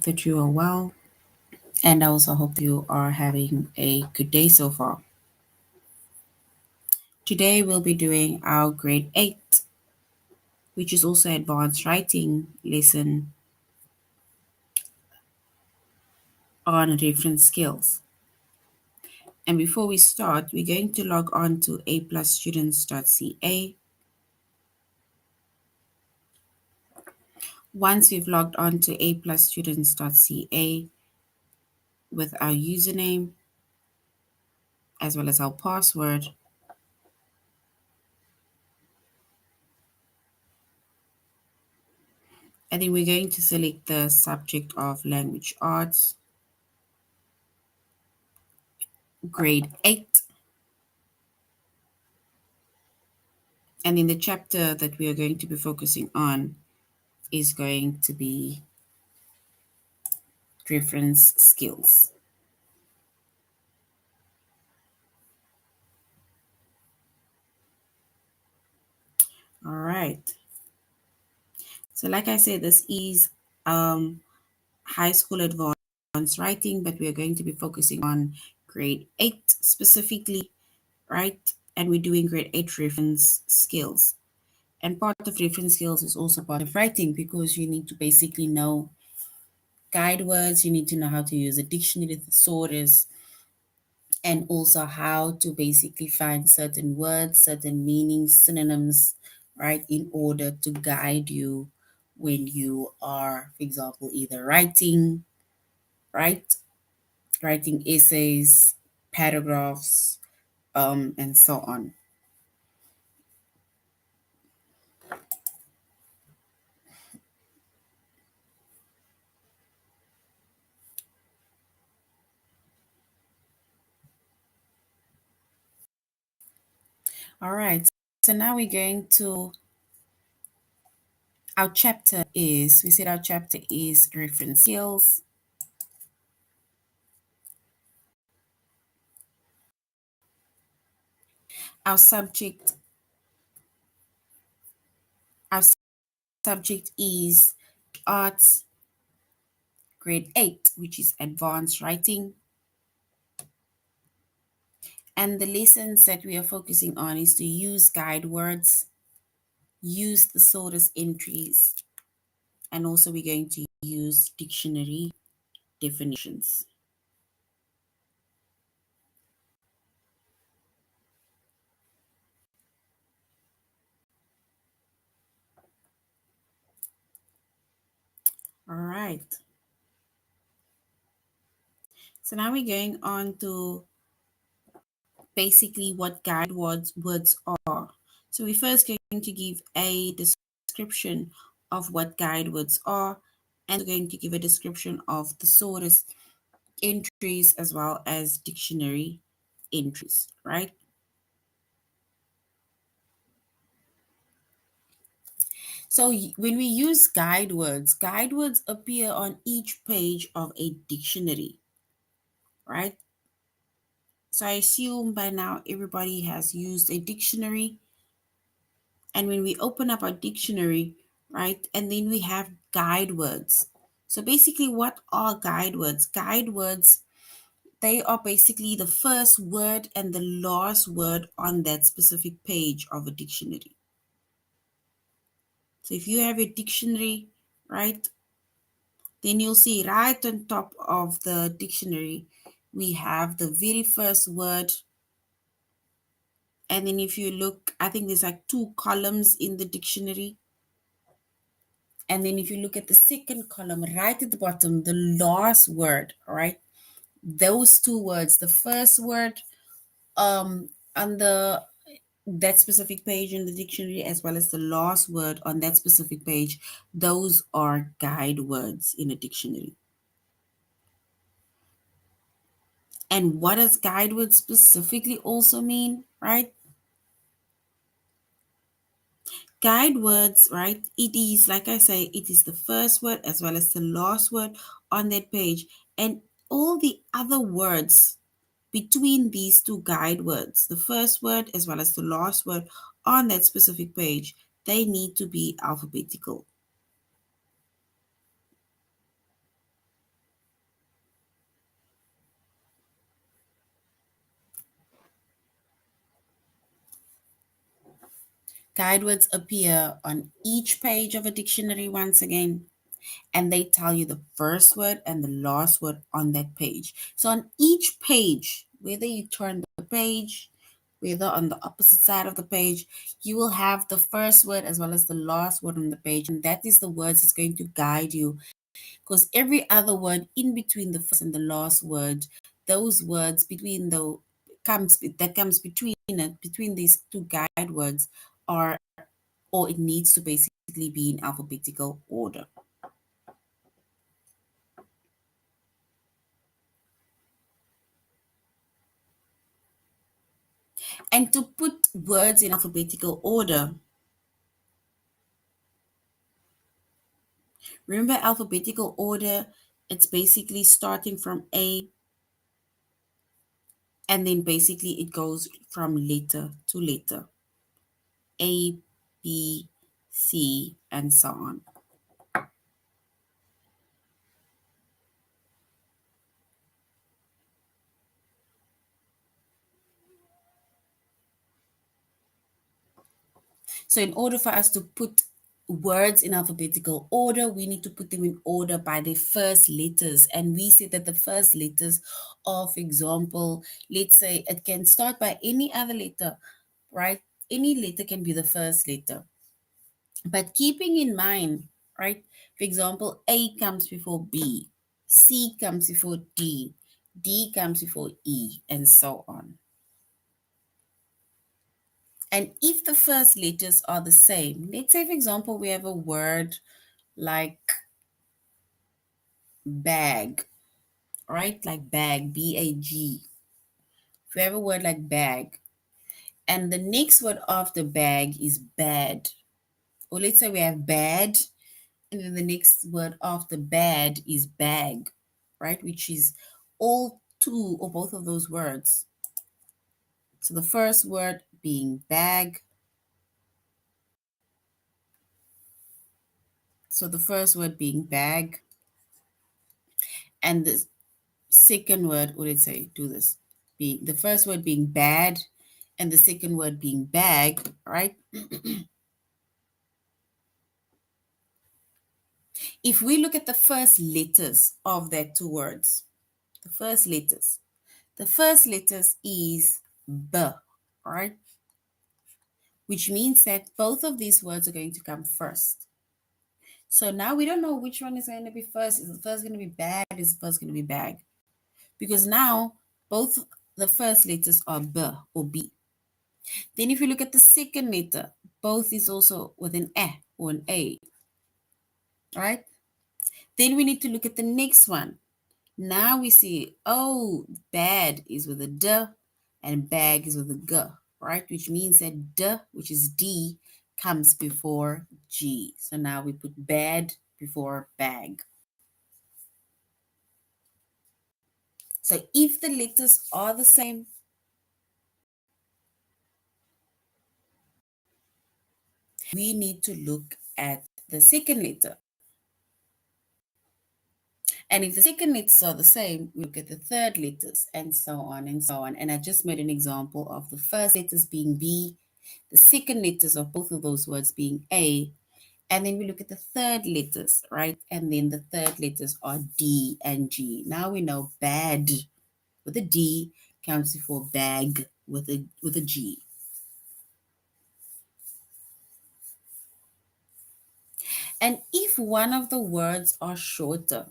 that you are well, and I also hope you are having a good day so far. Today we'll be doing our grade 8, which is also advanced writing lesson on reference skills. And before we start, we're going to log on to aplusstudents.ca. Once we've logged on to aplusstudents.ca with our username as well as our password, and then we're going to select the subject of language arts, grade 8. And in the chapter that we are going to be focusing on is going to be reference skills. All right. So like I said, this is high school advanced writing, but we are going to be focusing on grade 8 specifically, right? And we're doing grade 8 reference skills. And part of reference skills is also part of writing because you need to basically know guide words, you need to know how to use a dictionary thesaurus, and also how to basically find certain words, certain meanings, synonyms, right, in order to guide you when you are, for example, either writing, right, writing essays, paragraphs, and so on. All right, so now we're going to, our chapter is, we said our chapter is reference skills. Our subject, our subject is arts, grade 8, which is advanced writing. And the lessons that we are focusing on is to use guide words, use thesaurus entries, and also we're going to use dictionary definitions. All right. So now we're going on to basically what guide words are. So we're first going to give a description of what guide words are, and we're going to give a description of thesaurus entries as well as dictionary entries, right? So when we use guide words appear on each page of a dictionary, right? So I assume by now everybody has used a dictionary. And when we open up our dictionary, right, and then we have guide words. So basically, what are guide words? Guide words, they are basically the first word and the last word on that specific page of a dictionary. So if you have a dictionary, right, then you'll see right on top of the dictionary, we have the very first word. And then if you look, I think there's like two columns in the dictionary. And then if you look at the second column, right at the bottom, the last word, all right? Those two words, the first word on that specific page in the dictionary, as well as the last word on that specific page, those are guide words in a dictionary. And what does guide word specifically also mean, right? Guide words, right? It is, like I say, it is the first word as well as the last word on that page. And all the other words between these two guide words, the first word as well as the last word on that specific page, they need to be alphabetical. Guide words appear on each page of a dictionary once again, and they tell you the first word and the last word on that page. So on each page, whether you turn the page, whether on the opposite side of the page, you will have the first word as well as the last word on the page, and that is the words that's going to guide you. Because every other word in between the first and the last word, those words between the comes between it, between these two guide words are, or it needs to basically be in alphabetical order. And to put words in alphabetical order, remember alphabetical order, it's basically starting from A, and then basically it goes from letter to letter. A, B, C, and so on. So in order for us to put words in alphabetical order, we need to put them in order by their first letters. And we say that the first letters of example, let's say it can start by any other letter, right? Any letter can be the first letter. But keeping in mind, right? For example, A comes before B, C comes before D, D comes before E, and so on. And if the first letters are the same, let's say, for example, we have a word like bag, right? Like bag, B-A-G. If we have a word like bag, and the next word after bag is bad, or let's say we have bad, and then the next word after bad is bag, right? Which is all two or both of those words. So the first word being bag. So the first word being bag, and the second word, what did it say? Do this. Being the first word being bad, and the second word being bag, right? If we look at the first letters of that two words, the first letters is B, right? Which means that both of these words are going to come first. So now we don't know which one is going to be first. Is the first going to be bad? Is the first going to be bag? Because now both the first letters are B or B. Then if you look at the second letter, both is also with an A or an A, right? Then we need to look at the next one. Now we see, oh, bad is with a D and bag is with a G, right? Which means that D, which is D, comes before G. So now we put bad before bag. So if the letters are the same, we need to look at the second letter. And if the second letters are the same, we look at the third letters and so on and so on. And I just made an example of the first letters being B, the second letters of both of those words being A, and then we look at the third letters, right? And then the third letters are D and G. Now we know bad with a D comes before bag with a G. And if one of the words are shorter,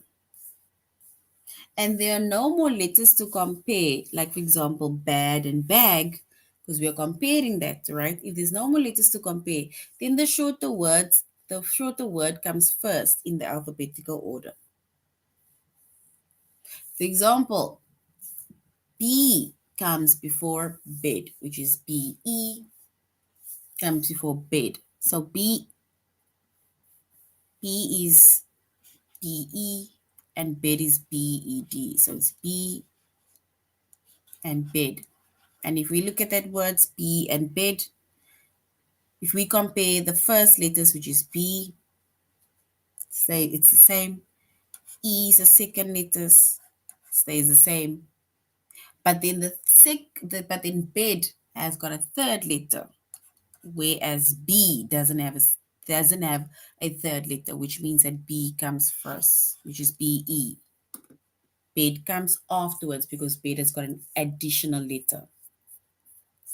and there are no more letters to compare, like for example, bad and bag, because we are comparing that, right? If there's no more letters to compare, then the shorter word comes first in the alphabetical order. For example, B comes before bed, which is BE comes before bed. So B is BE and bed is BED. So it's B and bed. And if we look at that words B and bed, if we compare the first letters, which is B, say it's the same. E is the second letters, stays the same. But then but then bed has got a third letter, whereas B doesn't have a third letter, which means that B comes first, which is BE. Bed comes afterwards because bed has got an additional letter,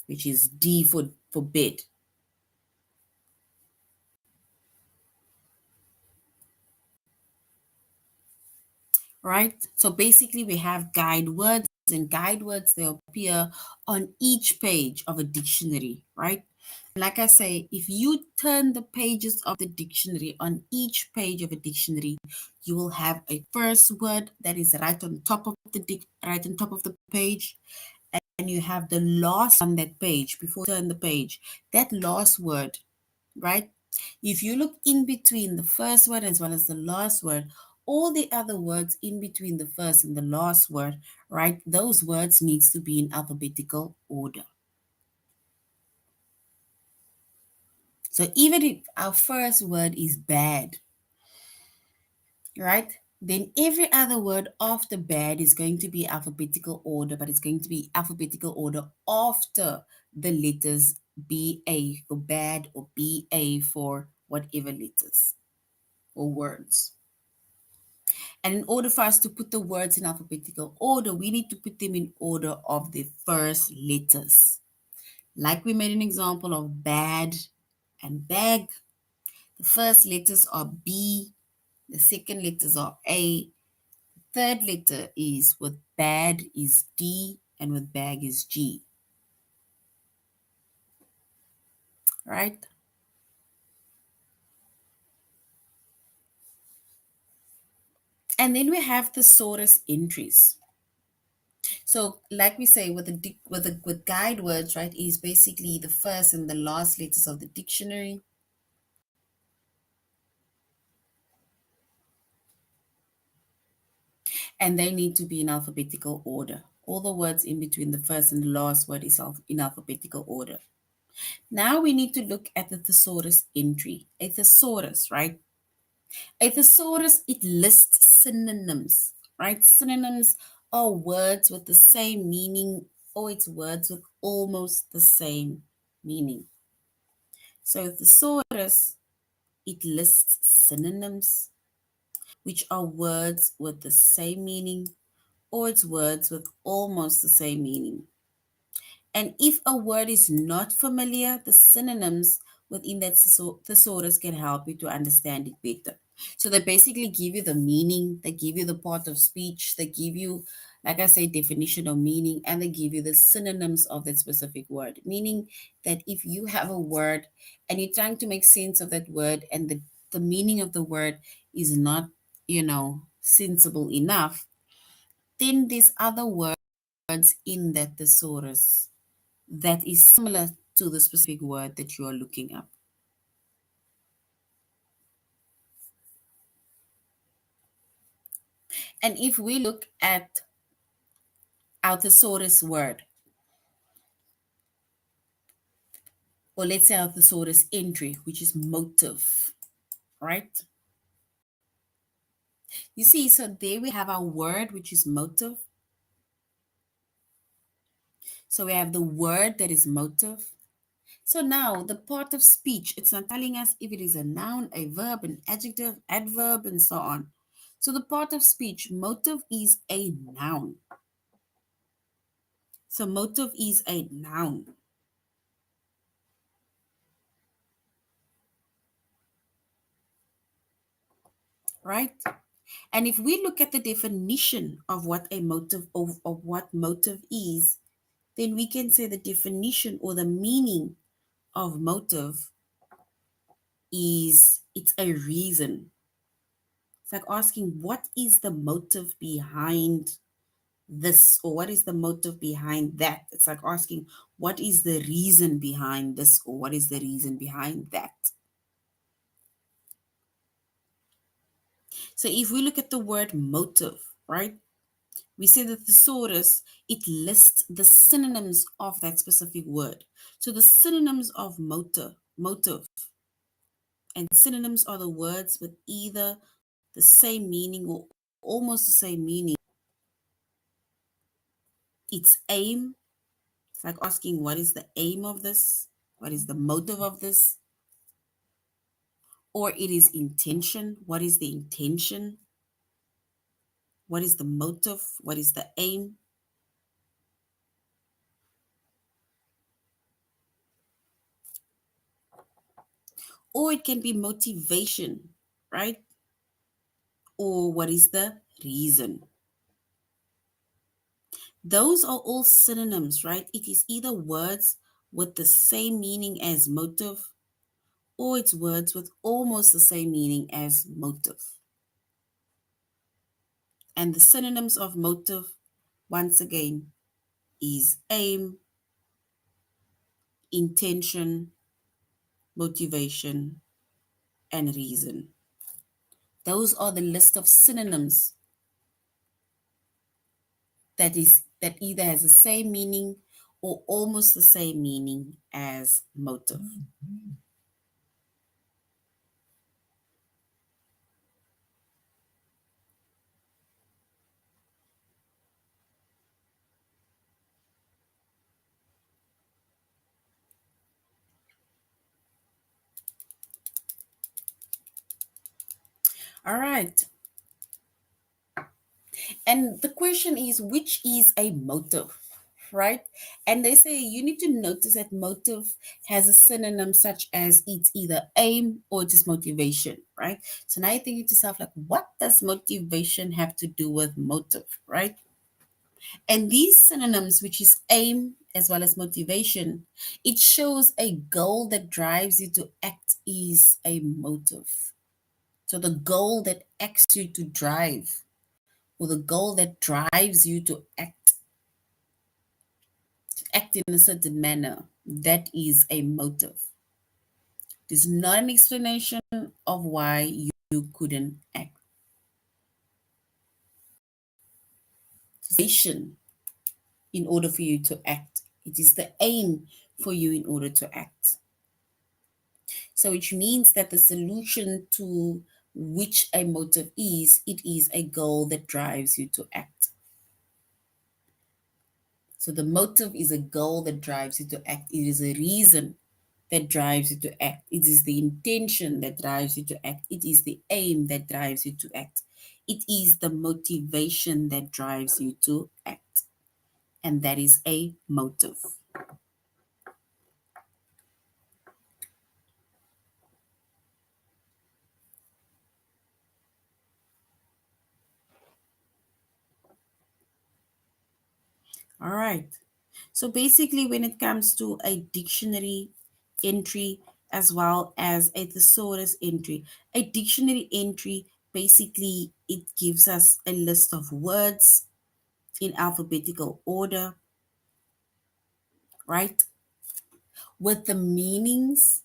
which is D for bed. Right? So basically we have guide words, and guide words, they appear on each page of a dictionary, right? Like I say, if you turn the pages of the dictionary, on each page of a dictionary, you will have a first word that is right on top of right on top of the page, and you have the last on that page before you turn the page. That last word, right? If you look in between the first word as well as the last word, all the other words in between the first and the last word, right? Those words needs to be in alphabetical order. So even if our first word is bad, right? Then every other word after bad is going to be alphabetical order, but it's going to be alphabetical order after the letters BA for bad or BA for whatever letters or words. And in order for us to put the words in alphabetical order, we need to put them in order of the first letters. Like we made an example of bad and bag. The first letters are B, the second letters are A, third letter is with bad is D, and with bag is G, right? And then we have thesaurus entries. So, like we say, with guide words, right, is basically the first and the last letters of the dictionary. And they need to be in alphabetical order. All the words in between the first and the last word is in alphabetical order. Now we need to look at the thesaurus entry. A thesaurus, right? A thesaurus, it lists synonyms, right? Synonyms are words with the same meaning, or it's words with almost the same meaning. So thesaurus, it lists synonyms, which are words with the same meaning, or it's words with almost the same meaning. And if a word is not familiar, the synonyms within that thesaurus can help you to understand it better. So they basically give you the meaning, they give you the part of speech, they give you, like I say, definition of meaning, and they give you the synonyms of that specific word. Meaning that if you have a word and you're trying to make sense of that word, and the meaning of the word is not, sensible enough, then there's other words in that thesaurus that is similar to the specific word that you are looking up. And if we look at our thesaurus word, or let's say our thesaurus entry, which is motive, right? You see, so there we have our word, which is motive. So we have the word that is motive. So now the part of speech, it's not telling us if it is a noun, a verb, an adjective, adverb, and so on. So the part of speech, motive is a noun. So motive is a noun, right? And if we look at the definition of what a motive of what motive is, then we can say the definition or the meaning of motive is it's a reason. It's like asking what is the motive behind this, or what is the motive behind that. It's like asking what is the reason behind this, or what is the reason behind that. So if we look at the word motive, right? We say that thesaurus, it lists the synonyms of that specific word. So the synonyms of motive, and synonyms are the words with either the same meaning or almost the same meaning. It's aim. It's like asking what is the aim of this? What is the motive of this? Or it is intention. What is the intention? What is the motive? What is the aim? Or it can be motivation, right? Or what is the reason? Those are all synonyms, right? It is either words with the same meaning as motive, or it's words with almost the same meaning as motive. And the synonyms of motive, once again, is aim, intention, motivation, and reason. Those are the list of synonyms that either has the same meaning or almost the same meaning as motive. All right. And the question is, which is a motive, right? And they say you need to notice that motive has a synonym such as it's either aim or it is motivation, right? So now you're thinking to yourself, like, what does motivation have to do with motive, right? And these synonyms, which is aim as well as motivation, it shows a goal that drives you to act is a motive. So the goal that acts you to drive, or the goal that drives you to act in a certain manner, that is a motive. It is not an explanation of why you couldn't act. Motivation in order for you to act. It is the aim for you in order to act. So which means that the solution to which a motive is, it is a goal that drives you to act. So the motive is a goal that drives you to act. It is a reason that drives you to act. It is the intention that drives you to act. It is the aim that drives you to act. It is the motivation that drives you to act. And that is a motive. All right. So basically, when it comes to a dictionary entry as well as a thesaurus entry, a dictionary entry basically it gives us a list of words in alphabetical order, right? With the meanings,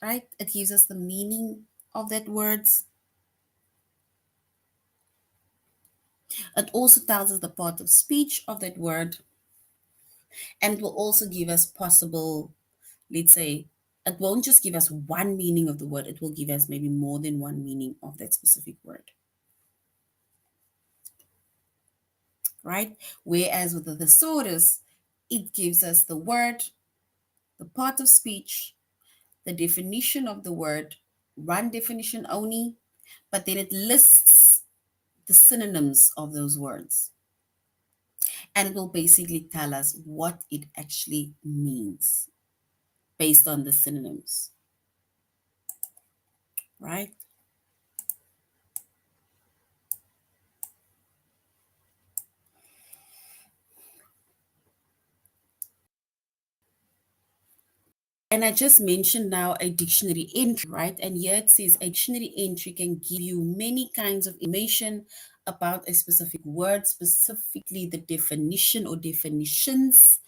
right? It gives us the meaning of that words. It also tells us the part of speech of that word, and it will also give us possible, let's say, it won't just give us one meaning of the word, it will give us maybe more than one meaning of that specific word, right? Whereas with the thesaurus, it gives us the word, the part of speech, the definition of the word, one definition only, but then it lists the synonyms of those words. And it will basically tell us what it actually means based on the synonyms, right? And I just mentioned now a dictionary entry, right? And here it says a dictionary entry can give you many kinds of information about a specific word, specifically the definition or definitions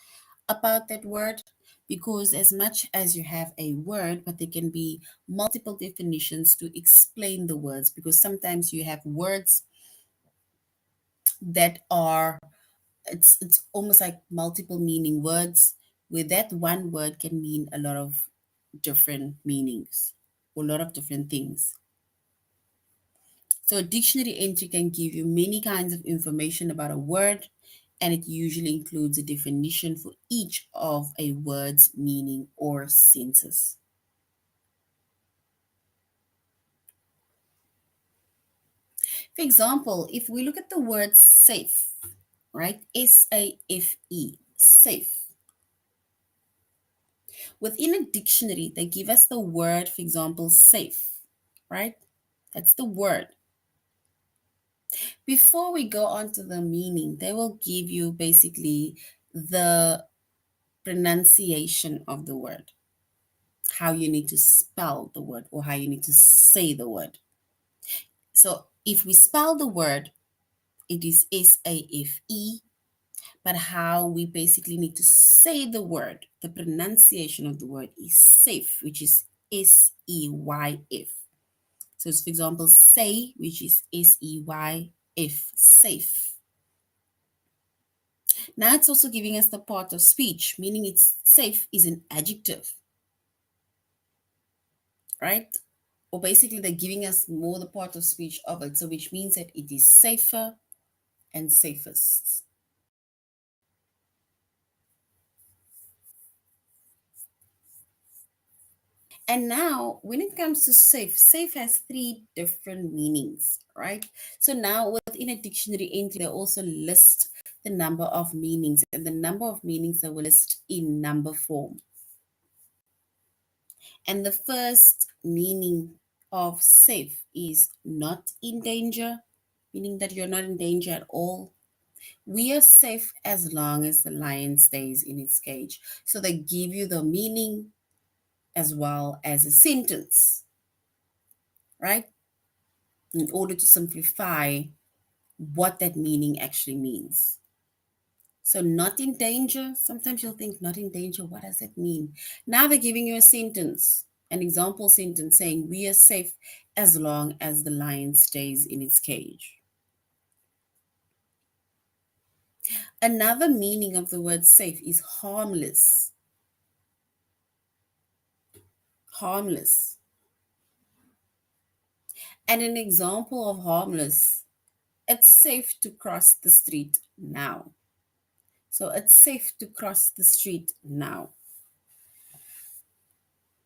about that word. Because as much as you have a word, but there can be multiple definitions to explain the words, because sometimes you have words that are it's almost like multiple meaning words, where that one word can mean a lot of different meanings or a lot of different things. So a dictionary entry can give you many kinds of information about a word, and it usually includes a definition for each of a word's meaning or senses. For example, if we look at the word safe, right? SAFE, safe. Within a dictionary, they give us the word, for example, safe, right? That's the word. Before we go on to the meaning, they will give you basically the pronunciation of the word, how you need to spell the word or how you need to say the word. So if we spell the word, it is SAFE, but how we basically need to say the word, the pronunciation of the word is safe, which is SEYF. So it's, for example, say, which is SEYF, safe. Now it's also giving us the part of speech, meaning it's safe is an adjective, right? Or basically they're giving us more the part of speech of it, so which means that it is safer and safest. And now, when it comes to safe, safe has three different meanings, right? So now within a dictionary entry, they also list the number of meanings, and the number of meanings they will list in number form. And the first meaning of safe is not in danger, meaning that you're not in danger at all. We are safe as long as the lion stays in its cage. So they give you the meaning as well as a sentence, right? In order to simplify what that meaning actually means. So, not in danger, sometimes you'll think, not in danger, what does that mean? Now they're giving you a sentence, an example sentence saying, we are safe as long as the lion stays in its cage. Another meaning of the word safe is harmless. Harmless. And an example of harmless, it's safe to cross the street now. So it's safe to cross the street now.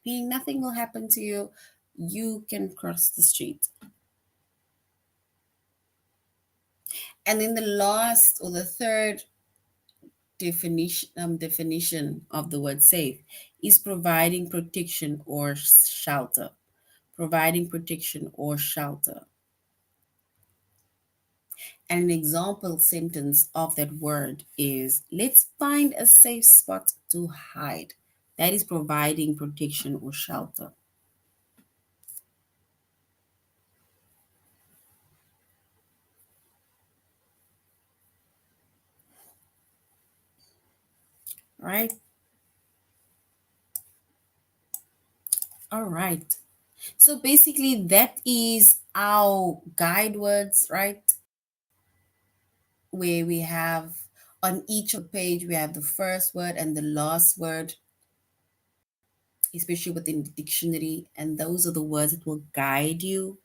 Meaning nothing will happen to you. You can cross the street. And then the last or the third definition of the word safe is providing protection or shelter. Providing protection or shelter. And an example sentence of that word is, let's find a safe spot to hide. That is providing protection or shelter. Right? All right. So basically, that is our guide words, right? Where we have on each page, we have the first word and the last word, especially within the dictionary. And those are the words that will guide you.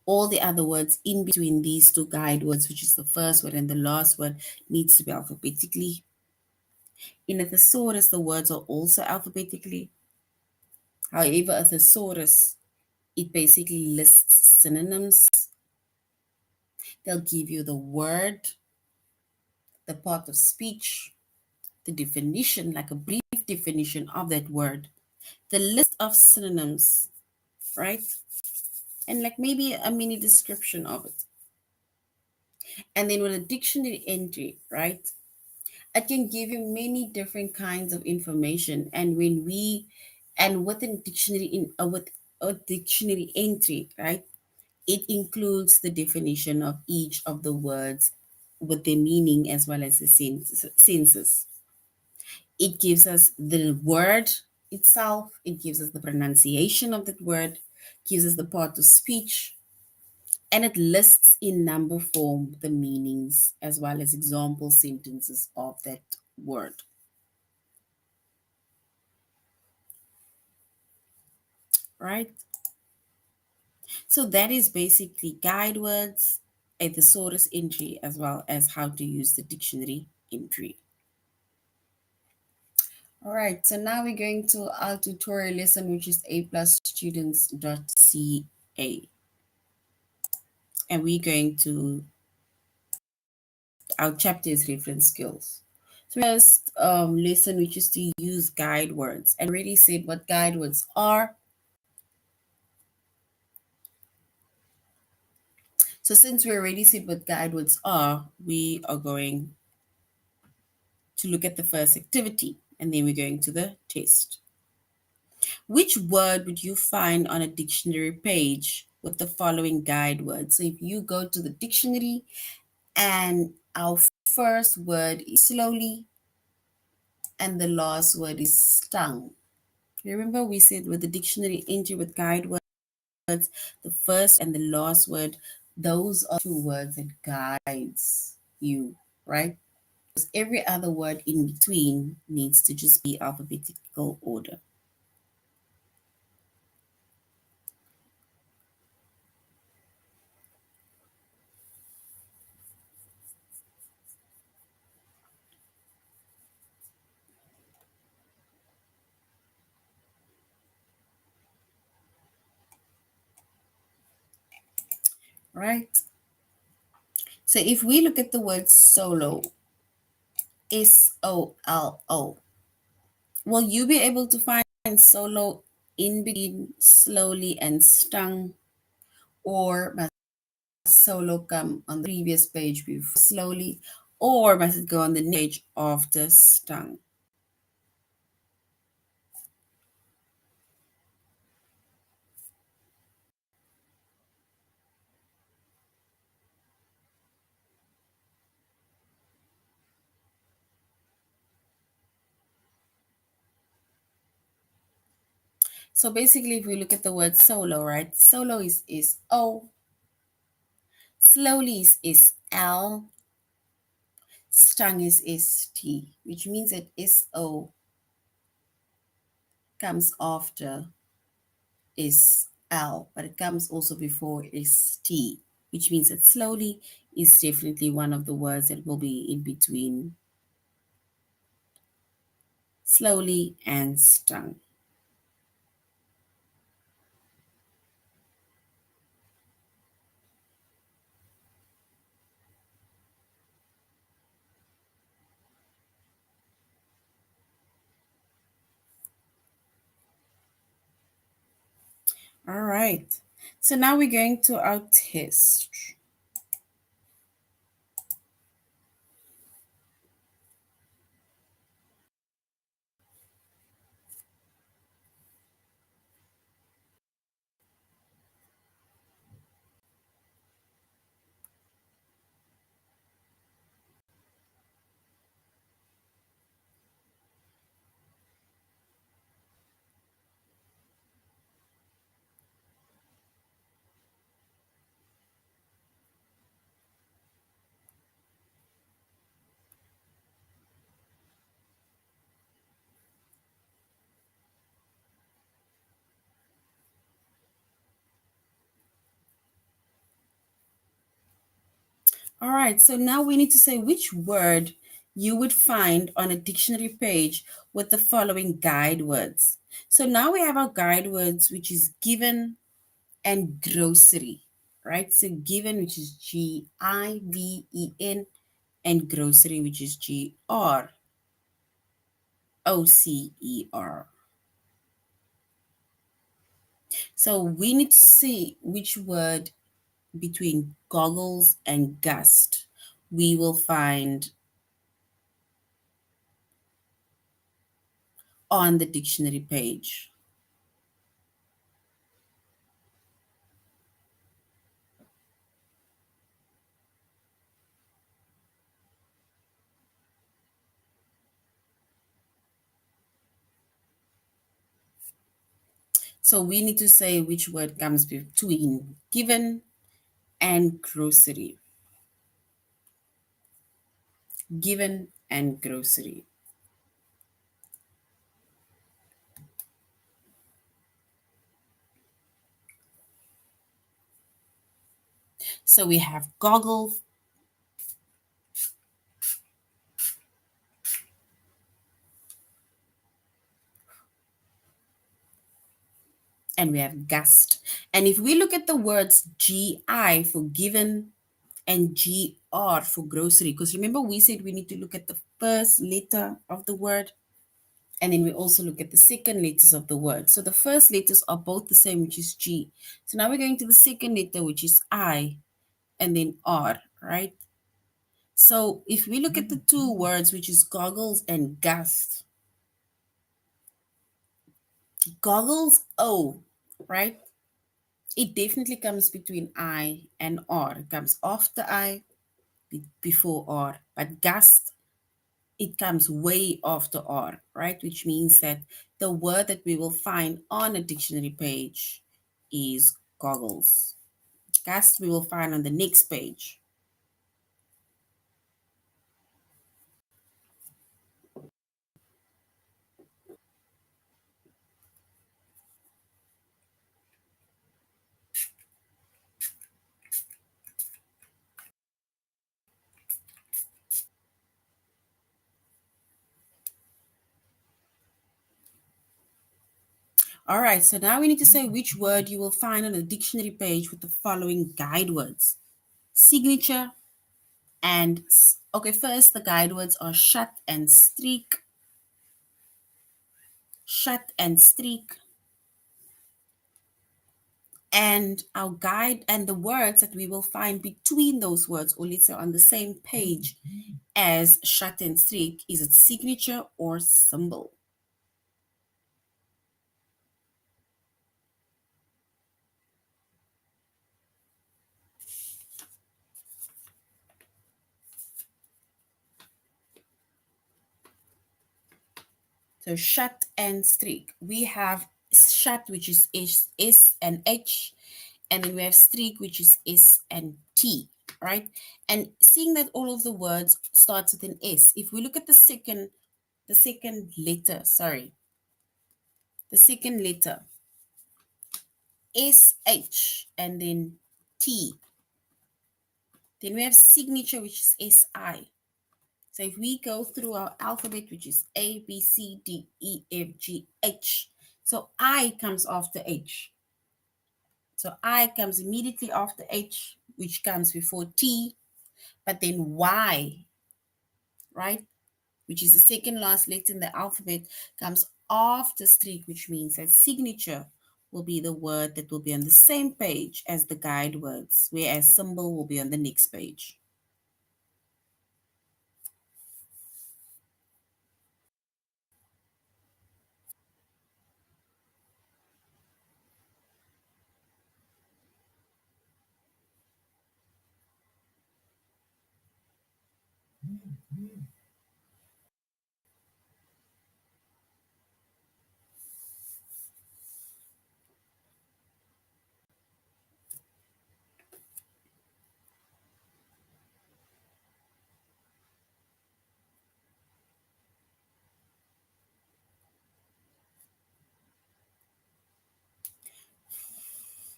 All the other words in between these two guide words, which is the first word and the last word, needs to be alphabetically. In a thesaurus, the words are also alphabetically. However, a thesaurus, it basically lists synonyms. They'll give you the word, the part of speech, the definition, like a brief definition of that word, the list of synonyms, right? And like maybe a mini description of it. And then with a dictionary entry, right? It can give you many different kinds of information. And within dictionary with a dictionary entry, right? It includes the definition of each of the words with their meaning as well as the senses. It gives us the word itself, it gives us the pronunciation of that word, gives us the part of speech, and it lists in number form the meanings as well as example sentences of that word. Right? So that is basically guide words. a thesaurus entry as well as how to use the dictionary entry. All right, so now we're going to our tutorial lesson, which is aplusstudents.ca. And we're going to, our chapter is reference skills. So first lesson, which is to use guide words. And already said what guide words are. So since we already said what guide words are, we are going to look at the first activity, and then we're going to the test. Which word would you find on a dictionary page with the following guide words? So if you go to the dictionary and our first word is slowly and the last word is stung. Remember we said with the dictionary entry with guide words, the first and the last word, those are two words that guides you, right? Because every other word in between needs to just be alphabetical order. Right? So if we look at the word solo, SOLO, will you be able to find solo in between slowly and stung, or must solo come on the previous page before slowly, or must it go on the next page after stung? So basically, if we look at the word solo, right? Solo is O, slowly is L, stung is ST, which means that SO comes after is L, but it comes also before is T, which means that slowly is definitely one of the words that will be in between slowly and stung. All right. So now we're going to our test. All right, so now we need to say which word you would find on a dictionary page with the following guide words. So now we have our guide words, which is given and grocery, right? So given, which is GIVEN, and grocery, which is GROCER. So we need to see which word between goggles and gust we will find on the dictionary page. So we need to say which word comes between given and grocery. Given and grocery. So we have goggles, and we have gust. And if we look at the words GI for given and GR for grocery, because remember we said we need to look at the first letter of the word, and then we also look at the second letters of the word. So the first letters are both the same, which is G. So now we're going to the second letter, which is I, and then R, right? So if we look at the two words, which is goggles and gust, goggles, O, right? It definitely comes between I and R. It comes after I, before R. But gust, it comes way after R, right? Which means that the word that we will find on a dictionary page is goggles. Gust we will find on the next page. All right, so now we need to say which word you will find on a dictionary page with the following guide words. Signature and, okay, first the guide words are shut and streak, shut and streak. And our guide and the words that we will find between those words, or let's say on the same page as shut and streak, is it signature or symbol? So shut and streak. We have shut, which is S and H, and then we have streak, which is S and T, right? And seeing that all of the words starts with an S, if we look at the second letter, sorry, the second letter, SH, and then T. Then we have signature, which is SI. So if we go through our alphabet, which is A, B, C, D, E, F, G, H. So I comes after H. So I comes immediately after H, which comes before T, but then Y, right? Which is the second last letter in the alphabet, comes after streak, which means that signature will be the word that will be on the same page as the guide words, whereas symbol will be on the next page.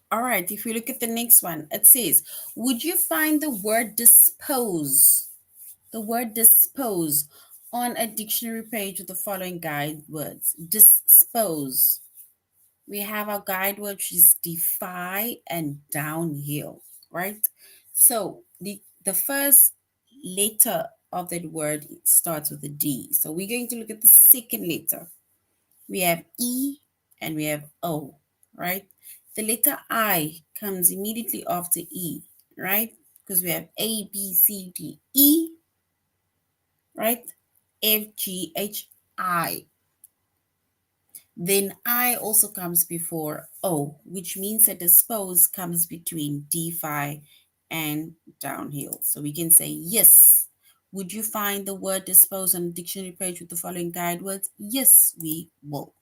All right, if we look at the next one, it says, would you find the word dispose, the word dispose, on a dictionary page with the following guide words? Dispose. We have our guide word, which is defy and downhill, right? So the first letter of that word starts with a D. So we're going to look at the second letter. We have E and we have O, right? The letter I comes immediately after E, right? Because we have A, B, C, D, E, right? F, G, H, I. Then I also comes before O, which means that dispose comes between DeFi and downhill. So we can say yes. Would you find the word dispose on a dictionary page with the following guide words? Yes, we will.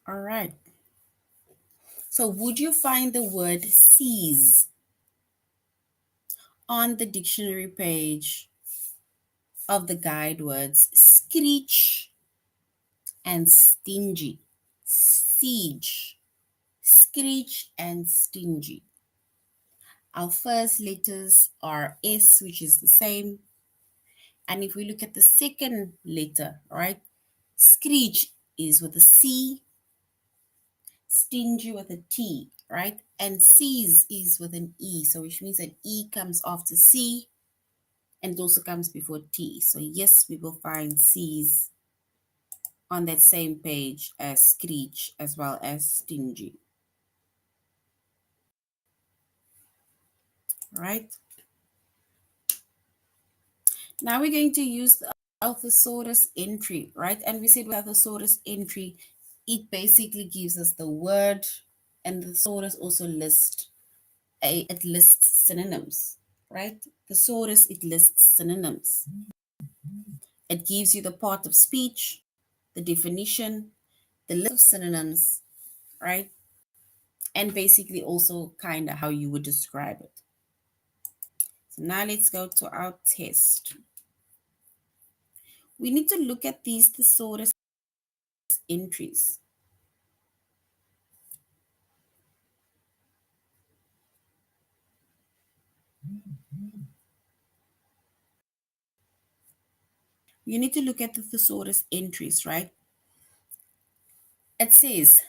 All right. So would you find the word seize on the dictionary page of the guide words screech and stingy? Siege, screech, and stingy. Our first letters are S, which is the same. And if we look at the second letter, right, screech is with a C, stingy with a T, right? And seize is with an E. So which means that E comes after C and it also comes before T. So yes, we will find seize on that same page as screech as well as stingy, right? Now we're going to use the thesaurus entry, right? And we said with thesaurus entry, it basically gives us the word, and the thesaurus also it lists synonyms, right? Thesaurus, it lists synonyms. It gives you the part of speech, the definition, the list of synonyms, right? And basically also kind of how you would describe it. So now let's go to our test. We need to look at these thesaurus entries. You need to look at the thesaurus entries, right? It says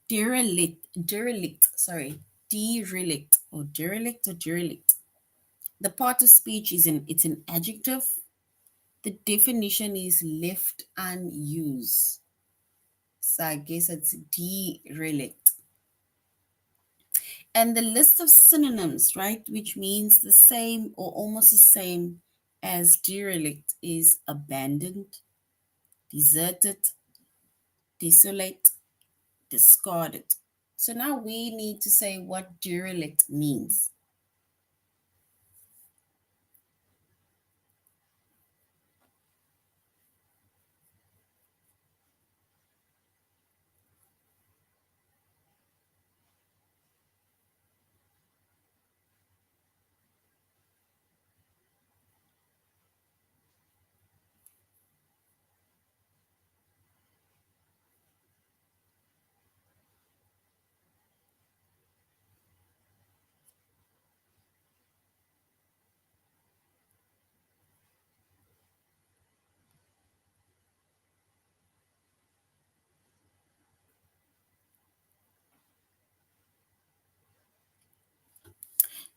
derelict. The part of speech is it's an adjective. The definition is left unused. So I guess it's derelict. And the list of synonyms, right, which means the same or almost the same as derelict, is abandoned, deserted, desolate, discarded. So now we need to say what derelict means.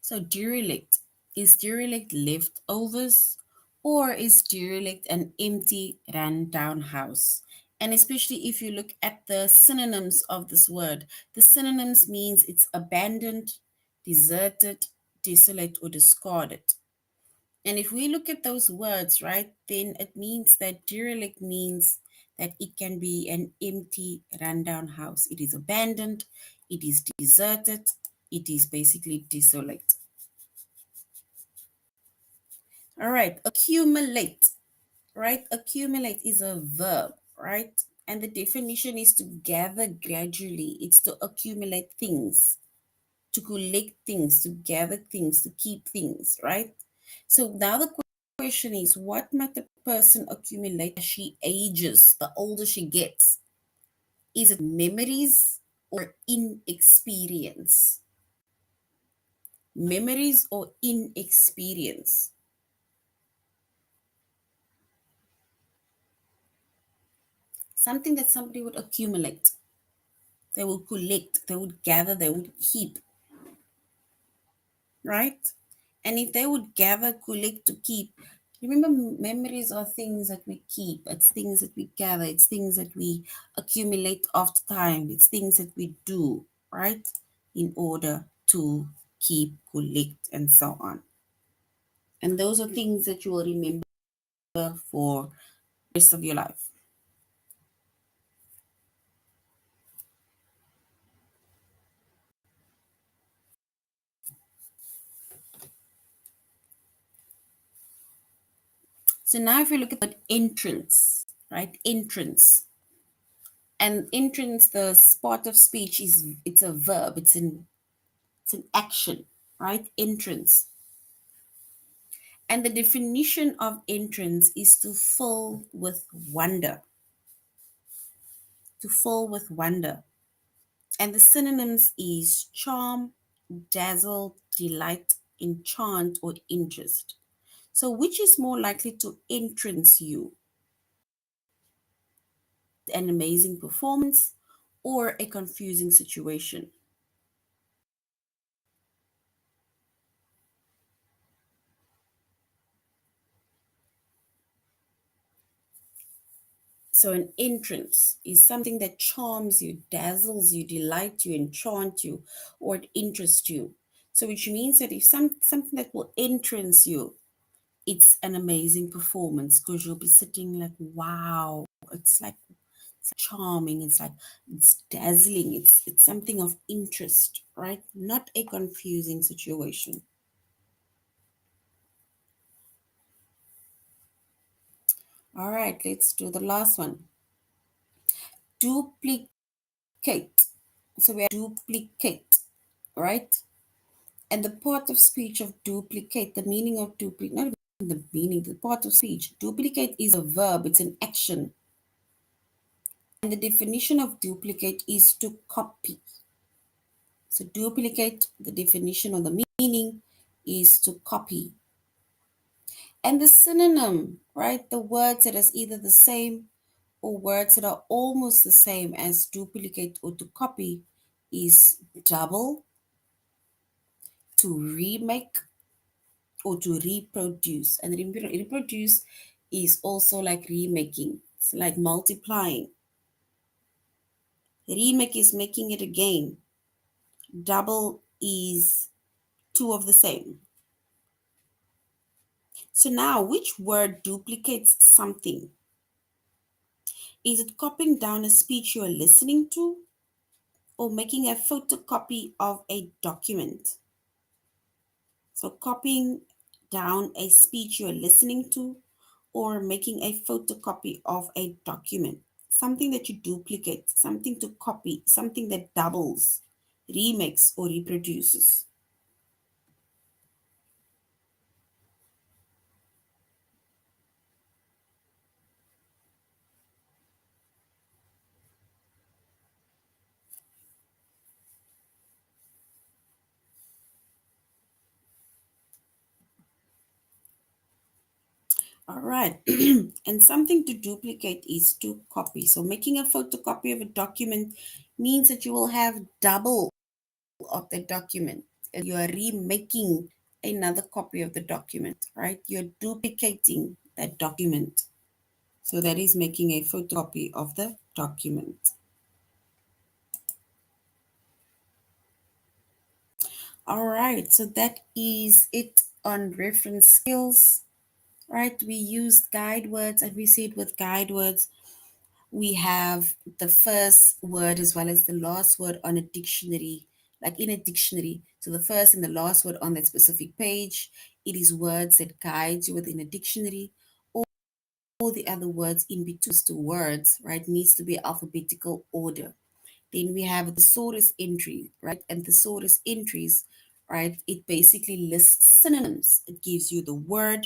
So derelict, is derelict leftovers or is derelict an empty, run down house? And especially if you look at the synonyms of this word, the synonyms means it's abandoned, deserted, desolate, or discarded. And if we look at those words, right, then it means that derelict means that it can be an empty, rundown house. It is abandoned, it is deserted, it is basically desolate. All right, accumulate, right? Accumulate is a verb, right? And the definition is to gather gradually, it's to accumulate things, to collect things, to gather things, to keep things, right? So now the question is, what might the person accumulate as she ages, the older she gets? Is it memories or inexperience? Memories or inexperience? Something that somebody would accumulate. They would collect, they would gather, they would keep, right? And if they would gather, collect to keep, remember, memories are things that we keep, it's things that we gather, it's things that we accumulate after time, it's things that we do, right? In order to keep, collect, and so on. And those are things that you will remember for the rest of your life. So now if we look at entrance, right? Entrance. And entrance, the part of speech is it's a verb. It's an action, right? Entrance. And the definition of entrance is to fill with wonder. To fill with wonder. And the synonyms is charm, dazzle, delight, enchant, or interest. So, which is more likely to entrance you? An amazing performance or a confusing situation? So, an entrance is something that charms you, dazzles you, delights you, enchant you, or it interests you. So, which means that if something that will entrance you, it's an amazing performance because you'll be sitting like, wow, it's charming, it's dazzling, it's something of interest, right? Not a confusing situation. All right, let's do the last one. Duplicate. So we have duplicate, right? And the part of speech of duplicate, the meaning of duplicate, not even the meaning, the part of speech. Duplicate is a verb, it's an action. And the definition of duplicate is to copy. So duplicate, the definition or the meaning is to copy. And the synonym, right? The words that is either the same or words that are almost the same as duplicate or to copy is double, to remake, or to reproduce. And reproduce is also like remaking. It's like multiplying. Remake is making it again. Double is two of the same. So now, which word duplicates something? Is it copying down a speech you are listening to or making a photocopy of a document? So, copying down a speech you are listening to or making a photocopy of a document. Something that you duplicate, something to copy, something that doubles, remakes, or reproduces. All right. And something to duplicate is to copy. So making a photocopy of a document means that you will have double of the document. And you are remaking another copy of the document, right? You're duplicating that document. So that is making a photocopy of the document. All right. So that is it on reference skills, right? We used guide words and we said with guide words, we have the first word as well as the last word on a dictionary, like in a dictionary. So the first and the last word on that specific page, it is words that guides you within a dictionary. All the other words in between those two words, right, needs to be alphabetical order. Then we have the thesaurus entry, right? And thesaurus entries, right, it basically lists synonyms. It gives you the word,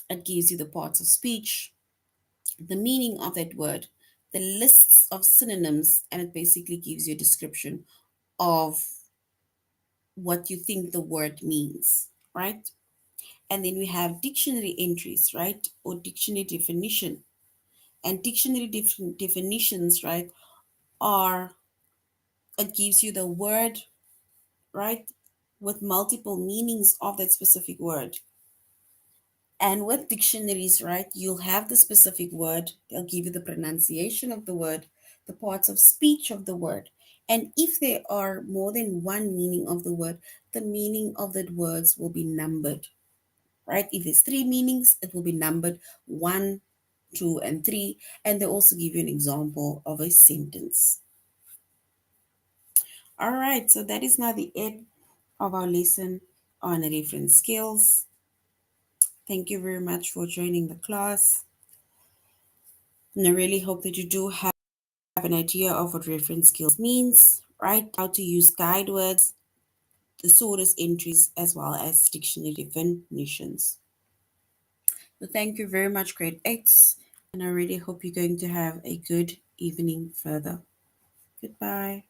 it gives you the parts of speech, the meaning of that word, the lists of synonyms, and it basically gives you a description of what you think the word means, right? And then we have dictionary entries, right? Or dictionary definition. And dictionary definitions, right, are it gives you the word, right, with multiple meanings of that specific word. And with dictionaries, right, you'll have the specific word, they'll give you the pronunciation of the word, the parts of speech of the word. And if there are more than one meaning of the word, the meaning of that words will be numbered, right? If there's three meanings, it will be numbered one, two, and three. And they also give you an example of a sentence. All right, so that is now the end of our lesson on reference skills. Thank you very much for joining the class. And I really hope that you do have an idea of what reference skills means, right? How to use guide words, thesaurus entries, as well as dictionary definitions. So thank you very much, grade 8s, and I really hope you're going to have a good evening further. Goodbye.